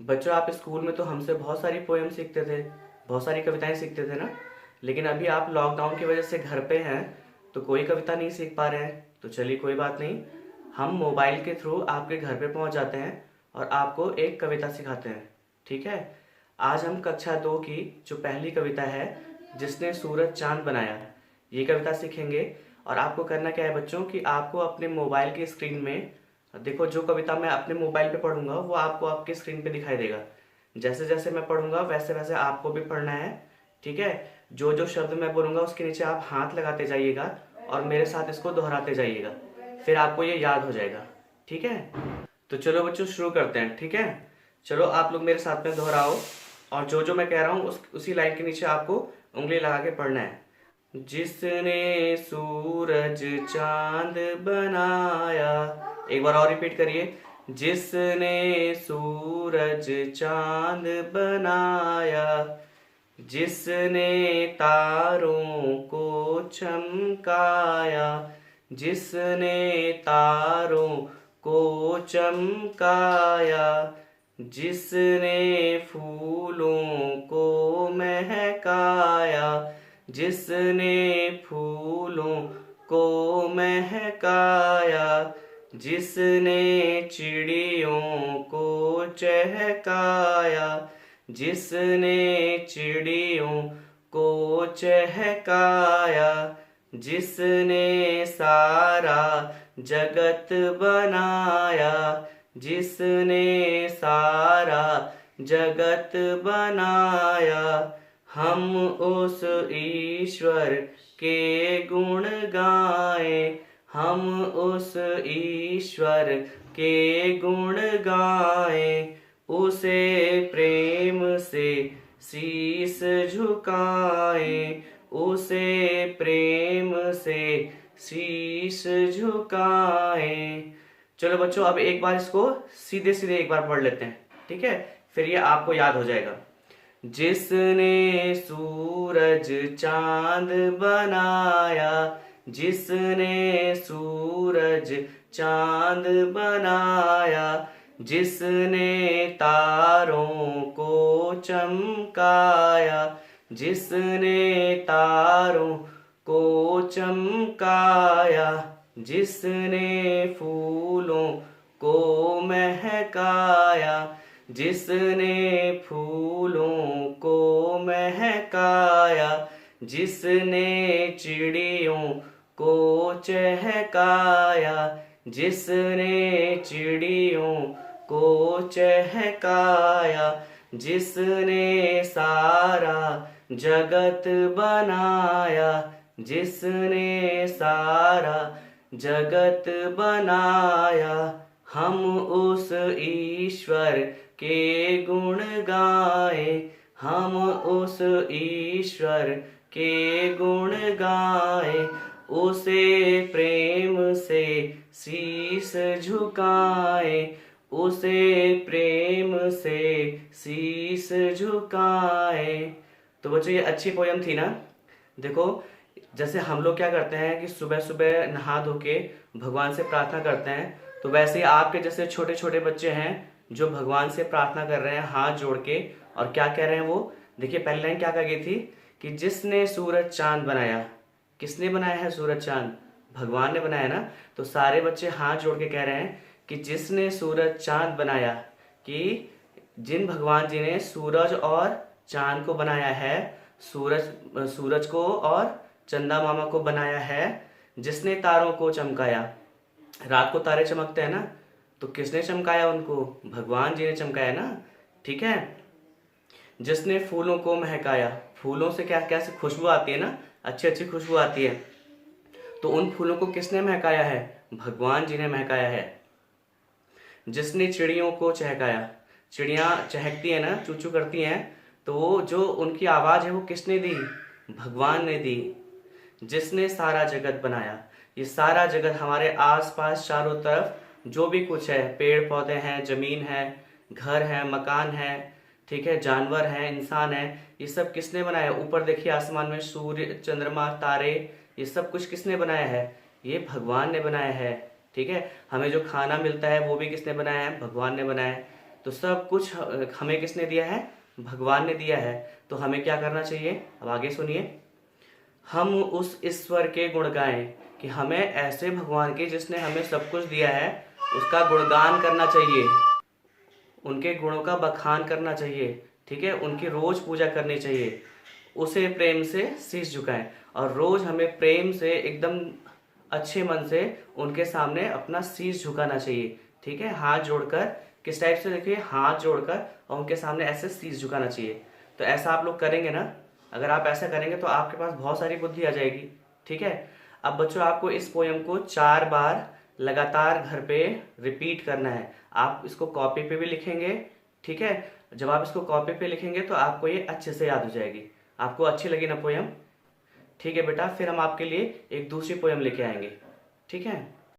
बच्चों, आप स्कूल में तो हमसे बहुत सारी पोएम सीखते थे, बहुत सारी कविताएं सीखते थे ना। लेकिन अभी आप लॉकडाउन की वजह से घर पे हैं, तो कोई कविता नहीं सीख पा रहे हैं। तो चलिए, कोई बात नहीं, हम मोबाइल के थ्रू आपके घर पे पहुंच जाते हैं और आपको एक कविता सिखाते हैं। ठीक है। आज हम कक्षा 2 की जो पहली कविता है, जिसने सूरज चांद बनाया, ये कविता सीखेंगे। और आपको करना क्या है बच्चों, कि आपको अपने मोबाइल की स्क्रीन में देखो, जो कविता मैं अपने मोबाइल पे पढ़ूंगा वो आपको आपके स्क्रीन पे दिखाई देगा। जैसे जैसे मैं पढ़ूंगा वैसे वैसे आपको भी पढ़ना है। ठीक है। जो जो शब्द मैं बोलूंगा उसके नीचे आप हाथ लगाते जाइएगा और मेरे साथ इसको दोहराते जाइएगा। फिर आपको ये याद हो जाएगा। ठीक है। तो चलो बच्चों, शुरू करते हैं। ठीक है। चलो, आप लोग मेरे साथ में दोहराओ, और जो जो मैं कह रहा हूँ उसी लाइन के नीचे आपको उंगली लगा के पढ़ना है। जिसने सूरज चांद बनाया, एक बार और रिपीट करिए। जिसने सूरज चांद बनाया, जिसने तारों को चमकाया, जिसने तारों को चमकाया, जिसने फूलों को महकाया, जिसने फूलों को महकाया, जिसने चिड़ियों को चहकाया, जिसने चिड़ियों को चहकाया, जिसने सारा जगत बनाया, जिसने सारा जगत बनाया, हम उस ईश्वर के गुण गाएं, हम उस ईश्वर के गुण गाएं, उसे प्रेम से शीस झुकाएं, उसे प्रेम से शीस झुकाएं। चलो बच्चों, अब एक बार इसको सीधे सीधे एक बार पढ़ लेते हैं। ठीक है। फिर ये आपको याद हो जाएगा। जिसने सूरज चांद बनाया, जिसने सूरज चांद बनाया, जिसने तारों को चमकाया, जिसने तारों को चमकाया, जिसने फूलों को महकाया, जिसने फूलों को महकाया, जिसने चिड़ियों को चहकाया, जिसने चिड़ियों को चहकाया, जिसने सारा जगत बनाया, जिसने सारा जगत बनाया, हम उस ईश्वर के गुण गाएं, हम उस ईश्वर के गुण गाएं, उसे प्रेम से शीस झुकाएं, उसे प्रेम से शीस झुकाएं। तो बच्चों, ये अच्छी पोयम थी ना। देखो, जैसे हम लोग क्या करते हैं कि सुबह सुबह नहा धो के भगवान से प्रार्थना करते हैं, तो वैसे ही आपके जैसे छोटे छोटे बच्चे हैं जो भगवान से प्रार्थना कर रहे हैं हाथ जोड़ के। और क्या कह रहे हैं वो, देखिए पहली लाइन क्या कह गई थी, कि जिसने सूरज चांद बनाया। किसने बनाया है सूरज चांद? भगवान ने बनाया ना। तो सारे बच्चे हाथ जोड़ के कह रहे हैं कि जिसने सूरज चांद बनाया, कि जिन भगवान जी ने सूरज और चांद को बनाया है, सूरज को और चंदा मामा को बनाया है, जिसने तारों को चमकाया। रात को तारे चमकते हैं ना, तो किसने चमकाया उनको? भगवान जी ने चमकाया ना। ठीक है। जिसने फूलों को महकाया, फूलों से क्या कैसे खुशबू आती है ना, अच्छी अच्छी खुशबू आती है। तो उन फूलों को किसने महकाया है? भगवान जी ने महकाया है। जिसने चिड़ियों को चहकाया, चिड़िया चहकती है ना, चूचू करती हैं, तो वो जो उनकी आवाज है वो किसने दी? भगवान ने दी। जिसने सारा जगत बनाया, ये सारा जगत हमारे आसपास चारों तरफ जो भी कुछ है, पेड़ पौधे हैं, जमीन है, घर है, मकान है, ठीक है, जानवर है, इंसान है, ये सब किसने बनाया? ऊपर देखिए आसमान में सूर्य, चंद्रमा, तारे, ये सब कुछ किसने बनाया है? ये भगवान ने बनाया है। ठीक है। हमें जो खाना मिलता है वो भी किसने बनाया है? भगवान ने बनाया है। तो सब कुछ हमें किसने दिया है? भगवान ने दिया है। तो हमें क्या करना चाहिए? अब आगे सुनिए। हम उस ईश्वर के गुण गाएं, कि हमें ऐसे भगवान के जिसने हमें सब कुछ दिया है उसका गुणगान करना चाहिए, उनके गुणों का बखान करना चाहिए, ठीक है, उनकी रोज पूजा करनी चाहिए, उसे प्रेम से शीश झुकाएं। और रोज हमें प्रेम से एकदम अच्छे मन से उनके सामने अपना शीश झुकाना चाहिए, ठीक है, हाथ जोड़कर। किस टाइप से? देखिए, हाथ जोड़कर और उनके सामने ऐसे शीश झुकाना चाहिए। तो ऐसा आप लोग करेंगे ना? अगर आप ऐसा करेंगे तो आपके पास बहुत सारी बुद्धि आ जाएगी, ठीक है। अब बच्चों, आपको इस पोयम को 4 बार लगातार घर पे रिपीट करना है। आप इसको कॉपी पे भी लिखेंगे, ठीक है। जब आप इसको कॉपी पे लिखेंगे तो आपको ये अच्छे से याद हो जाएगी। आपको अच्छी लगी ना पोयम? ठीक है बेटा, फिर हम आपके लिए एक दूसरी पोयम लेके आएंगे, ठीक है।